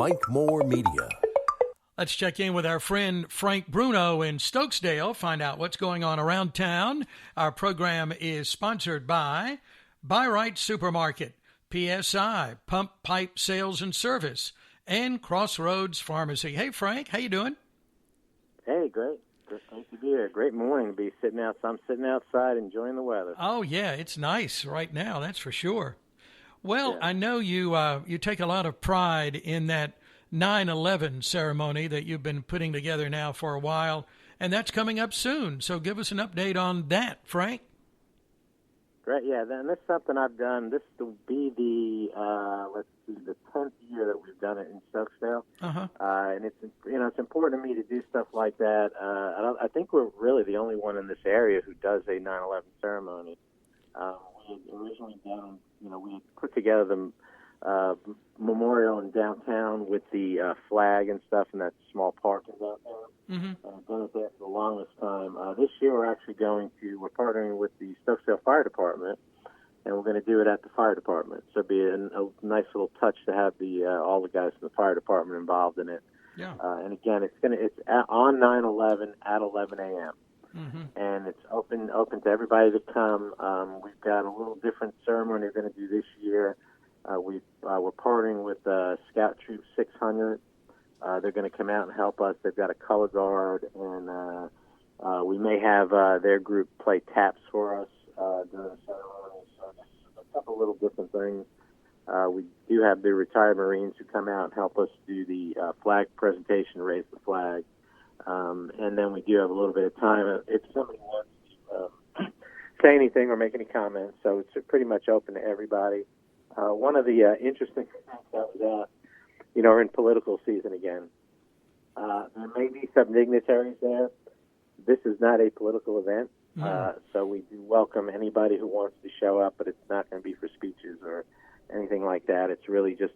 Mike Moore Media. Let's check in with our friend Frank Bruno in Stokesdale, find out what's going on around town. Our program is sponsored by Buy Right Supermarket, PSI, Pump Pipe Sales and Service, and Crossroads Pharmacy. Hey, Frank, how you doing? Hey, great. Great to be here. Great morning to be sitting out. I'm sitting outside enjoying the weather. Oh, yeah, it's nice right now, that's for sure. Well, yeah. I know you take a lot of pride in that 9/11 ceremony that you've been putting together now for a while, and that's coming up soon. So give us an update on that, Frank. Great, yeah, and that's something I've done. This will be the 10th year that we've done it in Stokesdale, and it's important to me to do stuff like that. I think we're really the only one in this area who does a 9/11 ceremony. We had originally done, we had put together the memorial in downtown with the flag and stuff in that small park in downtown. I've done it there for the longest time. This year we're partnering with the Stokesdale Fire Department, and we're going to do it at the fire department. So it'll be a nice little touch to have all the guys from the fire department involved in it. Yeah. And again, it's on 9/11 at 11 a.m. And it's open to everybody to come. We've got a little different ceremony we're going to do this year. We're partnering with Scout Troop 600. They're going to come out and help us. They've got a color guard, and we may have their group play taps for us during the ceremony. So just a couple little different things. We do have the retired Marines who come out and help us do the flag presentation, raise the flag. And then we do have a little bit of time if somebody wants to say anything or make any comments. So it's pretty much open to everybody. One of the interesting things that was out, we're in political season again. There may be some dignitaries there. This is not a political event, so we do welcome anybody who wants to show up, but it's not going to be for speeches or anything like that. It's really just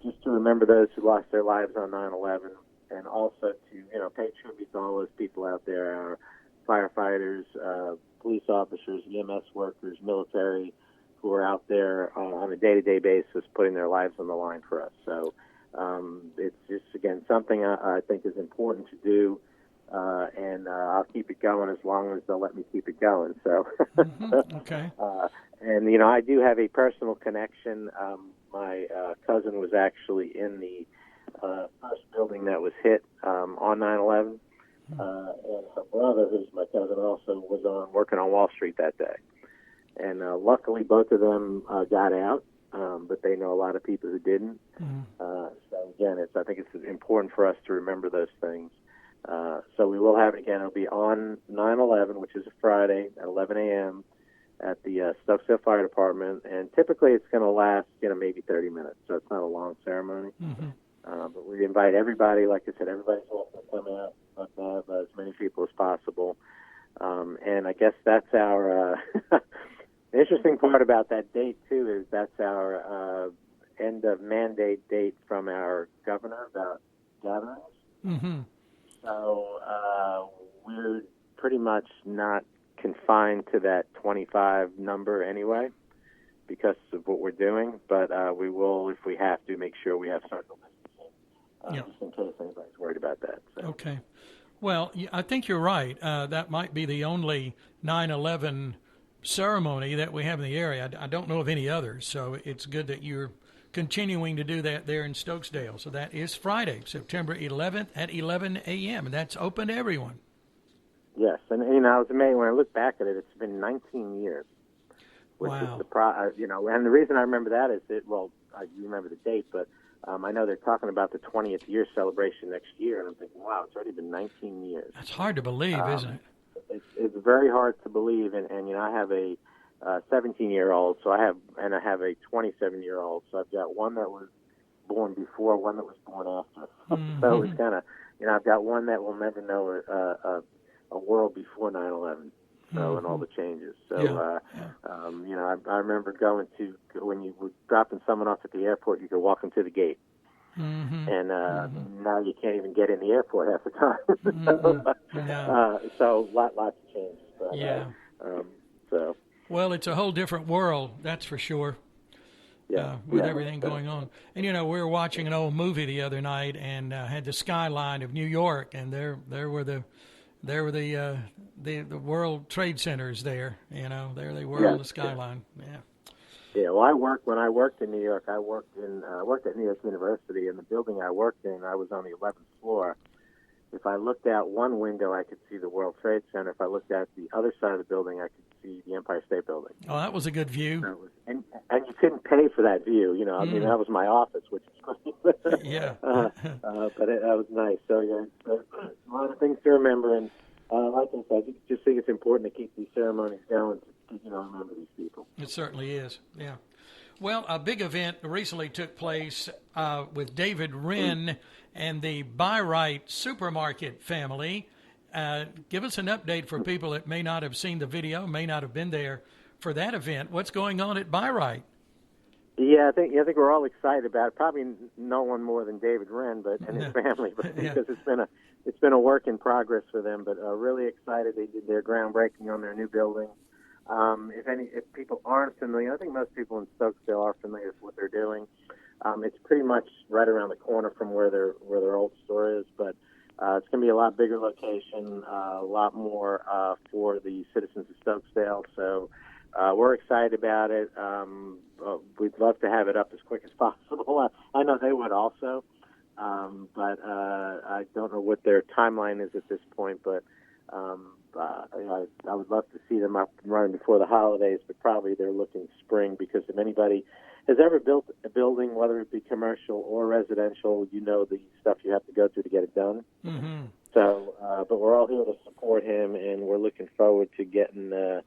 just to remember those who lost their lives on 9/11, and also to pay tribute to all those people out there, our firefighters, police officers, EMS workers, military, who are out there on a day-to-day basis putting their lives on the line for us. So it's just, again, something I think is important to do, and I'll keep it going as long as they'll let me keep it going. So, Okay. And, I do have a personal connection. My cousin was actually in the first building that was hit on 9/11, and her brother, who's my cousin, also was working on Wall Street that day. And luckily, both of them got out, but they know a lot of people who didn't. So again, I think it's important for us to remember those things. So we will have it again. It'll be on 9/11, which is a Friday at 11 a.m. at the Stokesdale Fire Department, and typically it's going to last, maybe 30 minutes. So it's not a long ceremony. But we invite everybody. Like I said, everybody's welcome to come out. Let's have as many people as possible. And I guess that's our. The interesting part about that date, too, is that's our end of mandate date from our governor about gatherings. So we're pretty much not confined to that 25 number anyway because of what we're doing. But we will, if we have to, make sure we have social distancing, just in case anybody's worried about that. So. Okay. Well, I think you're right. That might be the only 9/11 ceremony that we have in the area. I don't know of any others, so it's good that you're continuing to do that there in Stokesdale. So that is Friday, September 11th at 11 a.m., and that's open to everyone. Yes, and I was amazed when I look back at it. It's been 19 years, which is and the reason I remember that is I remember the date, but I know they're talking about the 20th year celebration next year, and I'm thinking, wow, it's already been 19 years. That's hard to believe, isn't it? It's very hard to believe, and I have a 17-year-old, so I have a 27-year-old, so I've got one that was born before, one that was born after. So it's kind of, I've got one that will never know a world before 9/11, and all the changes. So, I remember going to, when you were dropping someone off at the airport, you could walk them to the gate. And now you can't even get in the airport half the time. So lots of changes. But, Well, it's a whole different world, that's for sure. with everything going on. And we were watching an old movie the other night and had the skyline of New York, and there were the World Trade Centers there. There they were on the skyline. Yeah. Yeah. Well, when I worked in New York, I worked at New York University, and the building I worked in, I was on the 11th floor. If I looked out one window, I could see the World Trade Center. If I looked out the other side of the building, I could see the Empire State Building. Oh, that was a good view. And you couldn't pay for that view. I mean, that was my office, which is great. Yeah. But that was nice. So, a lot of things to remember. And like I said, I just think it's important to keep these ceremonies going to remember these people. It certainly is, yeah. Well, a big event recently took place with David Wren and the Byright Supermarket family. Give us an update for people that may not have seen the video, may not have been there for that event. What's going on at Byright? Yeah, I think we're all excited about it. Probably no one more than David Wren, and his family, but because it's been a work in progress for them. But really excited. They did their groundbreaking on their new building. If people aren't familiar, I think most people in Stokesdale are familiar with what they're doing. It's pretty much right around the corner from where their old store is, but it's going to be a lot bigger location, a lot more for the citizens of Stokesdale. So we're excited about it. We'd love to have it up as quick as possible. I know they would also, but I don't know what their timeline is at this point. But I would love to see them up and running before the holidays, but probably they're looking spring, because if anybody has ever built a building, whether it be commercial or residential, the stuff you have to go through to get it done. Mm-hmm. So, but we're all here to support him, and we're looking forward to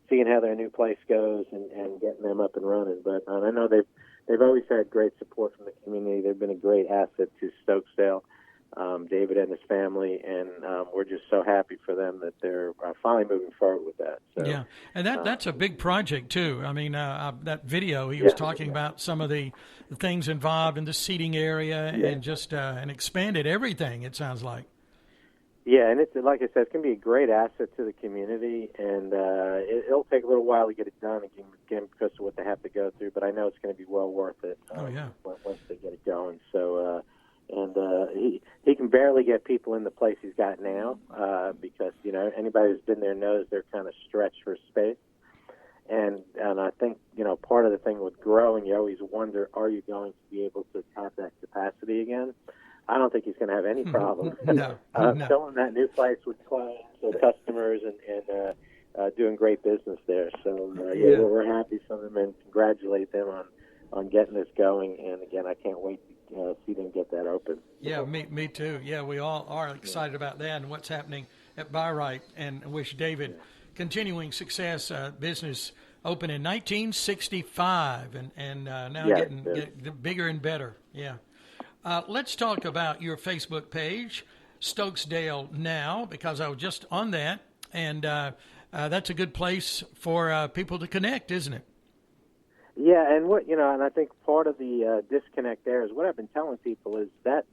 seeing how their new place goes and getting them up and running. But I know they've always had great support from the community. They've been a great asset to Stokesdale, David and his family, and we're just so happy for them that they're finally moving forward with that. So, yeah, and that's a big project too. I mean, that video he was talking about some of the things involved in the seating area and just and expanded everything. It sounds like. Yeah, and it's like I said, it's going to be a great asset to the community, and it'll take a little while to get it done again because of what they have to go through. But I know it's going to be well worth it. Once they get it going. So. He can barely get people in the place he's got now because anybody who's been there knows they're kind of stretched for space, and I think part of the thing with growing, you always wonder, are you going to be able to have that capacity again? I don't think he's going to have any problem filling that new place with clients and customers and doing great business there. So we're happy for them and congratulate them on getting this going. And again, I can't wait to see them get that open. Yeah, me too. Yeah, we all are excited about that and what's happening at Byright, and wish David continuing success. Business opened in 1965 and now getting bigger and better. Yeah. Let's talk about your Facebook page, Stokesdale Now, because I was just on that, and that's a good place for people to connect, isn't it? Yeah, and and I think part of the disconnect there is what I've been telling people is that's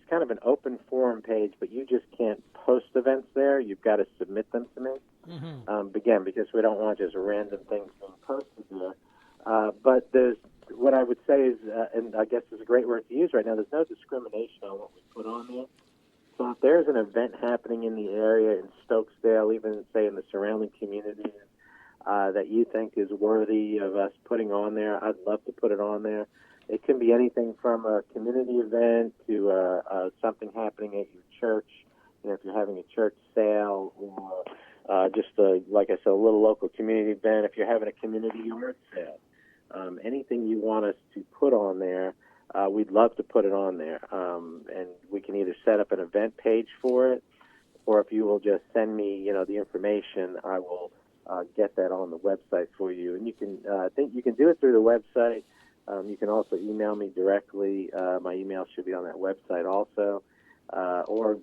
kind of an open forum page, but you just can't post events there. You've got to submit them to me. Mm-hmm. Again, because we don't want just random things being posted there. But what I would say is, and I guess is a great word to use right now, there's no discrimination on what we put on there. So if there's an event happening in the area in Stokesdale, even say in the surrounding communities, that you think is worthy of us putting on there, I'd love to put it on there. It can be anything from a community event to something happening at your church. If you're having a church sale, or just like I said, a little local community event. If you're having a community art sale, anything you want us to put on there, we'd love to put it on there. And we can either set up an event page for it, or if you will just send me, the information, I will get that on the website for you. And you can, I think you can do it through the website. You can also email me directly. My email should be on that website also. Or,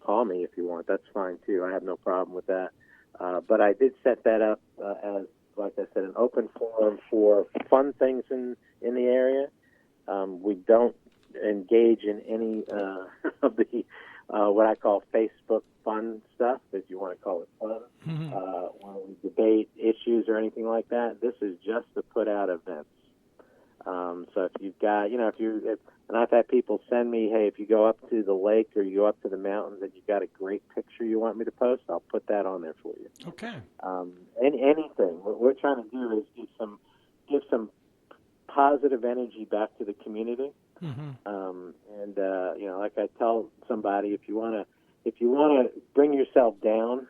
call me if you want. That's fine too. I have no problem with that. But I did set that up as, like I said, an open forum for fun things in the area. We don't engage in any of the what I call Facebook fun stuff, if you want to call it fun, when we debate issues or anything like that. This is just to put out events. So if you've got, and I've had people send me, hey, if you go up to the lake or you go up to the mountains and you've got a great picture you want me to post, I'll put that on there for you. Okay. Anything. What we're trying to do is give some positive energy back to the community. Mm-hmm. Like I tell somebody, if you want to bring yourself down,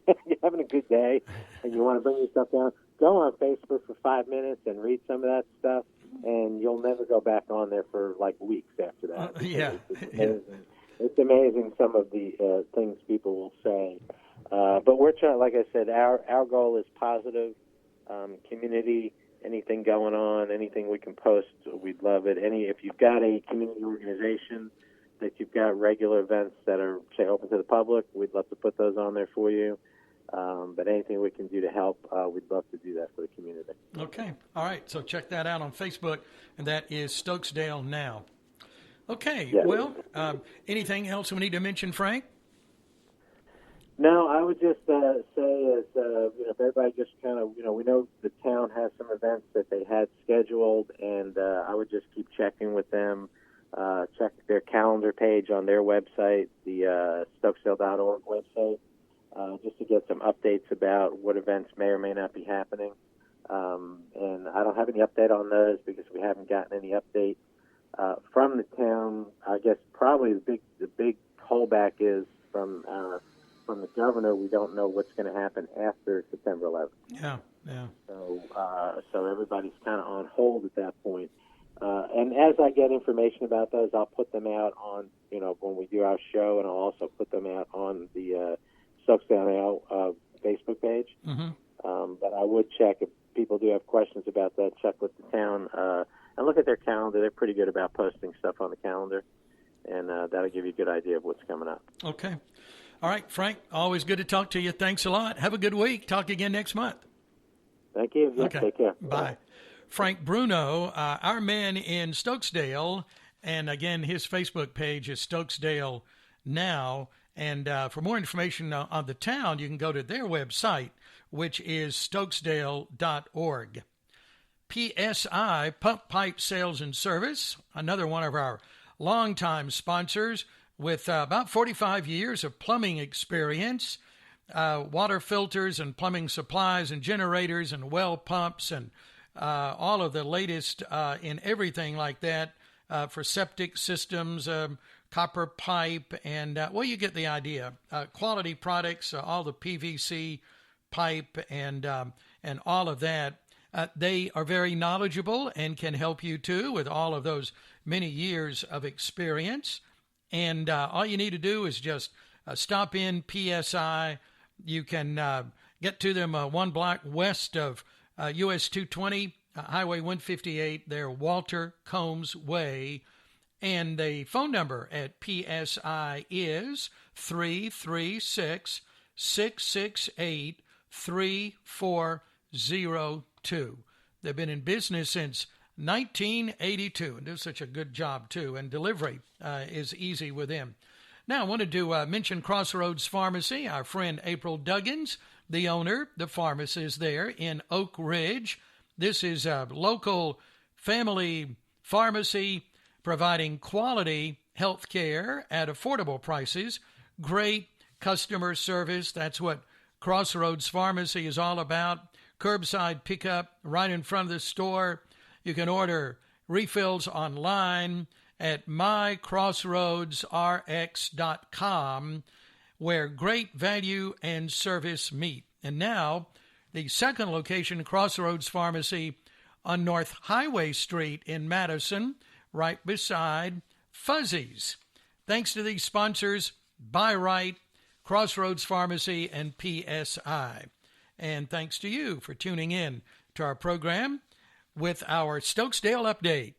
you're having a good day, and you want to bring yourself down, go on Facebook for 5 minutes and read some of that stuff, and you'll never go back on there for like weeks after that. It's amazing some of the things people will say. But we're trying, like I said, our goal is positive community. Anything going on, anything we can post, we'd love it. If you've got a community organization that you've got regular events that are, say, open to the public, we'd love to put those on there for you. But anything we can do to help, we'd love to do that for the community. Okay. All right. So check that out on Facebook, and that is Stokesdale Now. Okay. Yes. Well, anything else we need to mention, Frank? No, I would just say if everybody just kind of, we know the town has some events that they had scheduled, and I would just keep checking with them, check their calendar page on their website, the Stokesdale.org website, just to get some updates about what events may or may not be happening. And I don't have any update on those because we haven't gotten any update from the town. I guess probably the big holdback is from the governor. We don't know what's going to happen after September 11th. Yeah. So everybody's kind of on hold at that point. And as I get information about those, I'll put them out on, when we do our show, and I'll also put them out on the Stokesdale Now Facebook page. Mm-hmm. But I would check if people do have questions about that. Check with the town and look at their calendar. They're pretty good about posting stuff on the calendar, and that'll give you a good idea of what's coming up. Okay. All right, Frank, always good to talk to you. Thanks a lot. Have a good week. Talk again next month. Thank you. Okay. Take care. Bye. Frank Bruno, our man in Stokesdale, and again, his Facebook page is Stokesdale Now. And for more information on the town, you can go to their website, which is Stokesdale.org. PSI, Pump Pipe Sales and Service, another one of our longtime sponsors, with about 45 years of plumbing experience, water filters and plumbing supplies and generators and well pumps and all of the latest in everything like that for septic systems, copper pipe, and, you get the idea. Quality products, all the PVC pipe and all of that. They are very knowledgeable and can help you, too, with all of those many years of experience. And all you need to do is just stop in PSI. You can get to them one block west of US 220, Highway 158, there, Walter Combs Way. And the phone number at PSI is 336-668-3402. They've been in business since 1982, and do such a good job, too, and delivery is easy with them. Now, I wanted to mention Crossroads Pharmacy, our friend April Duggins, the owner, the pharmacist there in Oak Ridge. This is a local family pharmacy providing quality health care at affordable prices, great customer service. That's what Crossroads Pharmacy is all about. Curbside pickup right in front of the store. You can order refills online at mycrossroadsrx.com, where great value and service meet. And now, the second location, Crossroads Pharmacy on North Highway Street in Madison, right beside Fuzzy's. Thanks to these sponsors, Buy Right, Crossroads Pharmacy, and PSI. And thanks to you for tuning in to our program with our Stokesdale update.